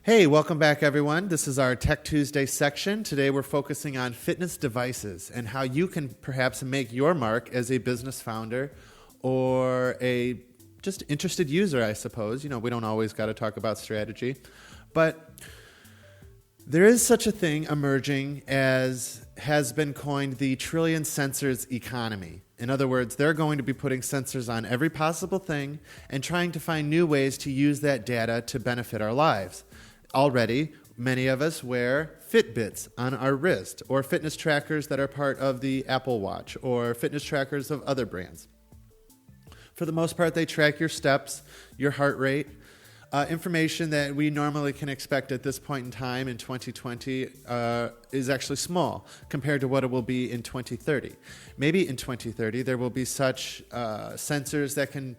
Hey, welcome back, everyone. This is our Tech Tuesday section. Today we're focusing on fitness devices and how you can perhaps make your mark as a business founder or a just interested user, I suppose. You know, we don't always got to talk about strategy, but there is such a thing emerging as has been coined the trillion sensors economy. In other words, they're going to be putting sensors on every possible thing and trying to find new ways to use that data to benefit our lives. Already, many of us wear Fitbits on our wrist or fitness trackers that are part of the Apple Watch or fitness trackers of other brands. For the most part, they track your steps, your heart rate, information that we normally can expect at this point in time in 2020 is actually small compared to what it will be in 2030. Maybe in 2030, there will be such sensors that can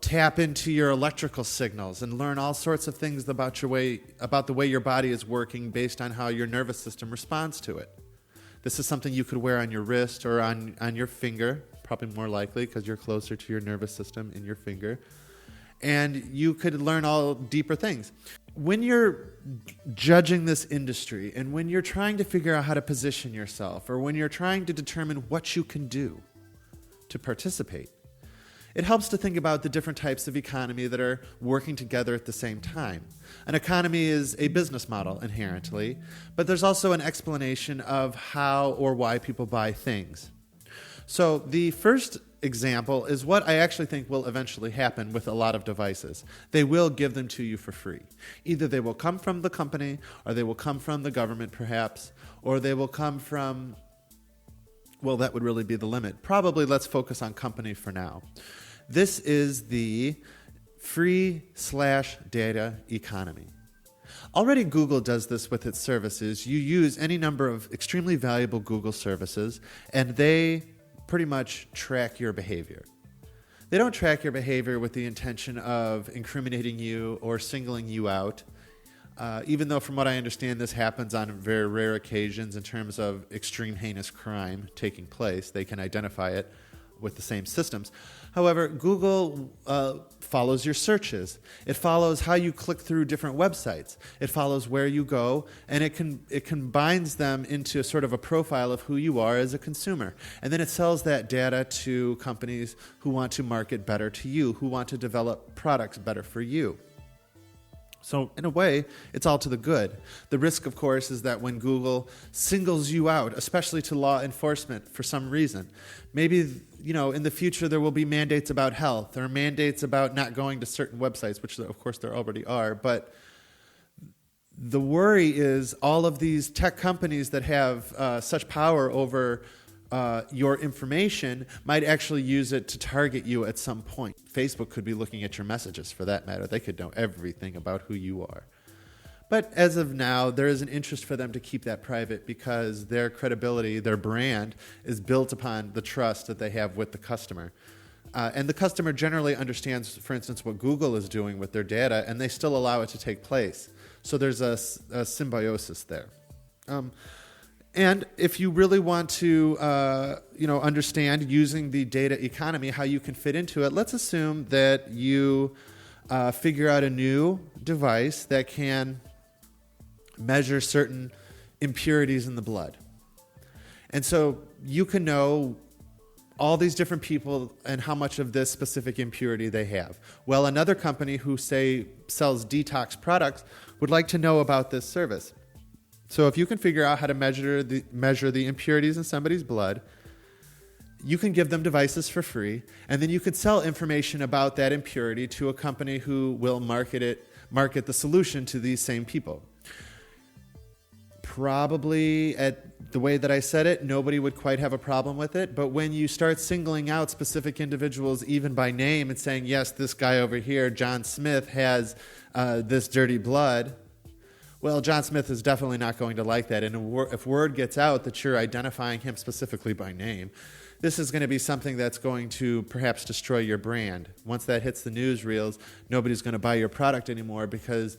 tap into your electrical signals and learn all sorts of things about the way your body is working based on how your nervous system responds to it. This is something you could wear on your wrist or on your finger, probably more likely because you're closer to your nervous system in your finger. And you could learn all deeper things. When you're judging this industry and when you're trying to figure out how to position yourself or when you're trying to determine what you can do to participate, it helps to think about the different types of economy that are working together at the same time. An economy is a business model inherently, but there's also an explanation of how or why people buy things. So the first example is what I actually think will eventually happen with a lot of devices. They will give them to you for free. Either they will come from the company, or they will come from the government perhaps, or they will come from, well, that would really be the limit. Probably let's focus on company for now. This is the free/data economy. Already Google does this with its services. You use any number of extremely valuable Google services, and they pretty much track your behavior. They don't track your behavior with the intention of incriminating you or singling you out, even though from what I understand this happens on very rare occasions in terms of extreme heinous crime taking place. They can identify it with the same systems. However, Google follows your searches. It follows how you click through different websites. It follows where you go, and it combines them into sort of a profile of who you are as a consumer. And then it sells that data to companies who want to market better to you, who want to develop products better for you. So in a way, it's all to the good. The risk, of course, is that when Google singles you out, especially to law enforcement for some reason, maybe in the future there will be mandates about health or mandates about not going to certain websites, which of course there already are. But the worry is all of these tech companies that have such power over your information might actually use it to target you at some point. Facebook could be looking at your messages for that matter. They could know everything about who you are. But as of now, there is an interest for them to keep that private because their credibility, their brand, is built upon the trust that they have with the customer. And the customer generally understands, for instance, what Google is doing with their data, and they still allow it to take place. So there's a symbiosis there. And if you really want to, understand using the data economy, how you can fit into it, let's assume that you figure out a new device that can measure certain impurities in the blood. And so you can know all these different people and how much of this specific impurity they have. Well, another company who, say, sells detox products would like to know about this service. So if you can figure out how to measure the impurities in somebody's blood, you can give them devices for free, and then you could sell information about that impurity to a company who will market the solution to these same people. Probably at the way that I said it, nobody would quite have a problem with it, but when you start singling out specific individuals even by name and saying, yes, this guy over here, John Smith, has this dirty blood, well, John Smith is definitely not going to like that. And if word gets out that you're identifying him specifically by name, this is going to be something that's going to perhaps destroy your brand. Once that hits the newsreels, nobody's going to buy your product anymore because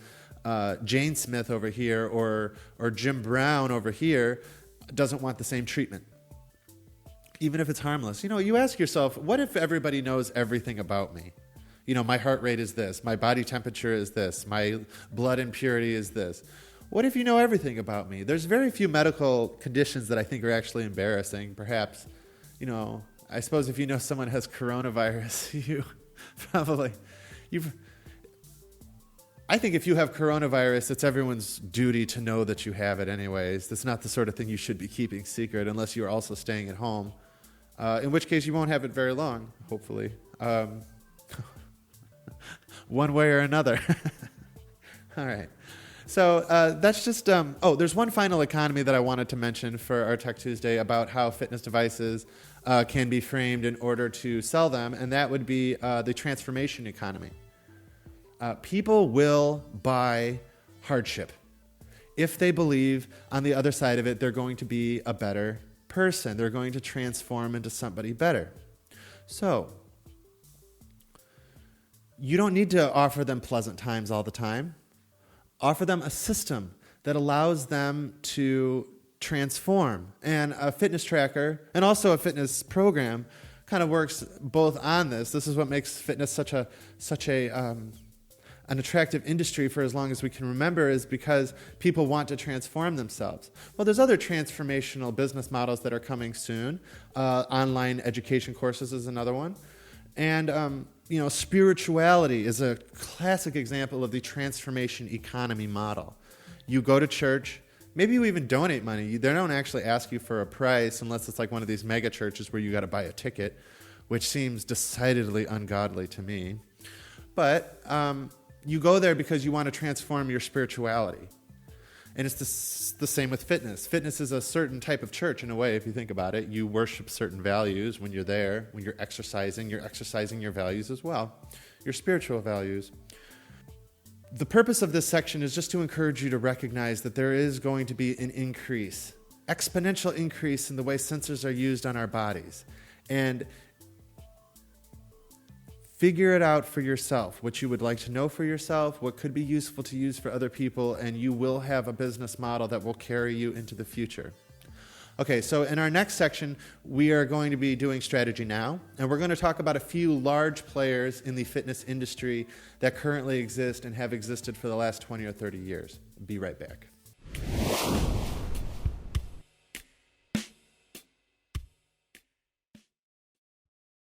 Jane Smith over here or Jim Brown over here doesn't want the same treatment, even if it's harmless. You ask yourself, what if everybody knows everything about me? my heart rate is this, my body temperature is this, my blood impurity is this. What if you know everything about me? There's very few medical conditions that I think are actually embarrassing. Perhaps, I suppose if you know someone has coronavirus, I think if you have coronavirus, it's everyone's duty to know that you have it anyways. That's not the sort of thing you should be keeping secret unless you're also staying at home, in which case you won't have it very long, hopefully. One way or another. All right. So that's just, there's one final economy that I wanted to mention for our Tech Tuesday about how fitness devices can be framed in order to sell them, and that would be the transformation economy. People will buy hardship if they believe on the other side of it they're going to be a better person. They're going to transform into somebody better. So you don't need to offer them pleasant times all the time. Offer them a system that allows them to transform. And a fitness tracker and also a fitness program kind of works both on this. This is what makes fitness such an attractive industry for as long as we can remember, is because people want to transform themselves. Well, there's other transformational business models that are coming soon. Online education courses is another one. And spirituality is a classic example of the transformation economy model. You go to church, maybe you even donate money. They don't actually ask you for a price unless it's like one of these mega churches where you got to buy a ticket, which seems decidedly ungodly to me. But you go there because you want to transform your spirituality. And it's the same with fitness. Fitness is a certain type of church in a way, if you think about it. You worship certain values when you're there. When you're exercising your values as well, your spiritual values. The purpose of this section is just to encourage you to recognize that there is going to be an increase, exponential increase in the way sensors are used on our bodies. And figure it out for yourself, what you would like to know for yourself, what could be useful to use for other people, and you will have a business model that will carry you into the future. Okay, so in our next section, we are going to be doing strategy now, and we're going to talk about a few large players in the fitness industry that currently exist and have existed for the last 20 or 30 years. Be right back.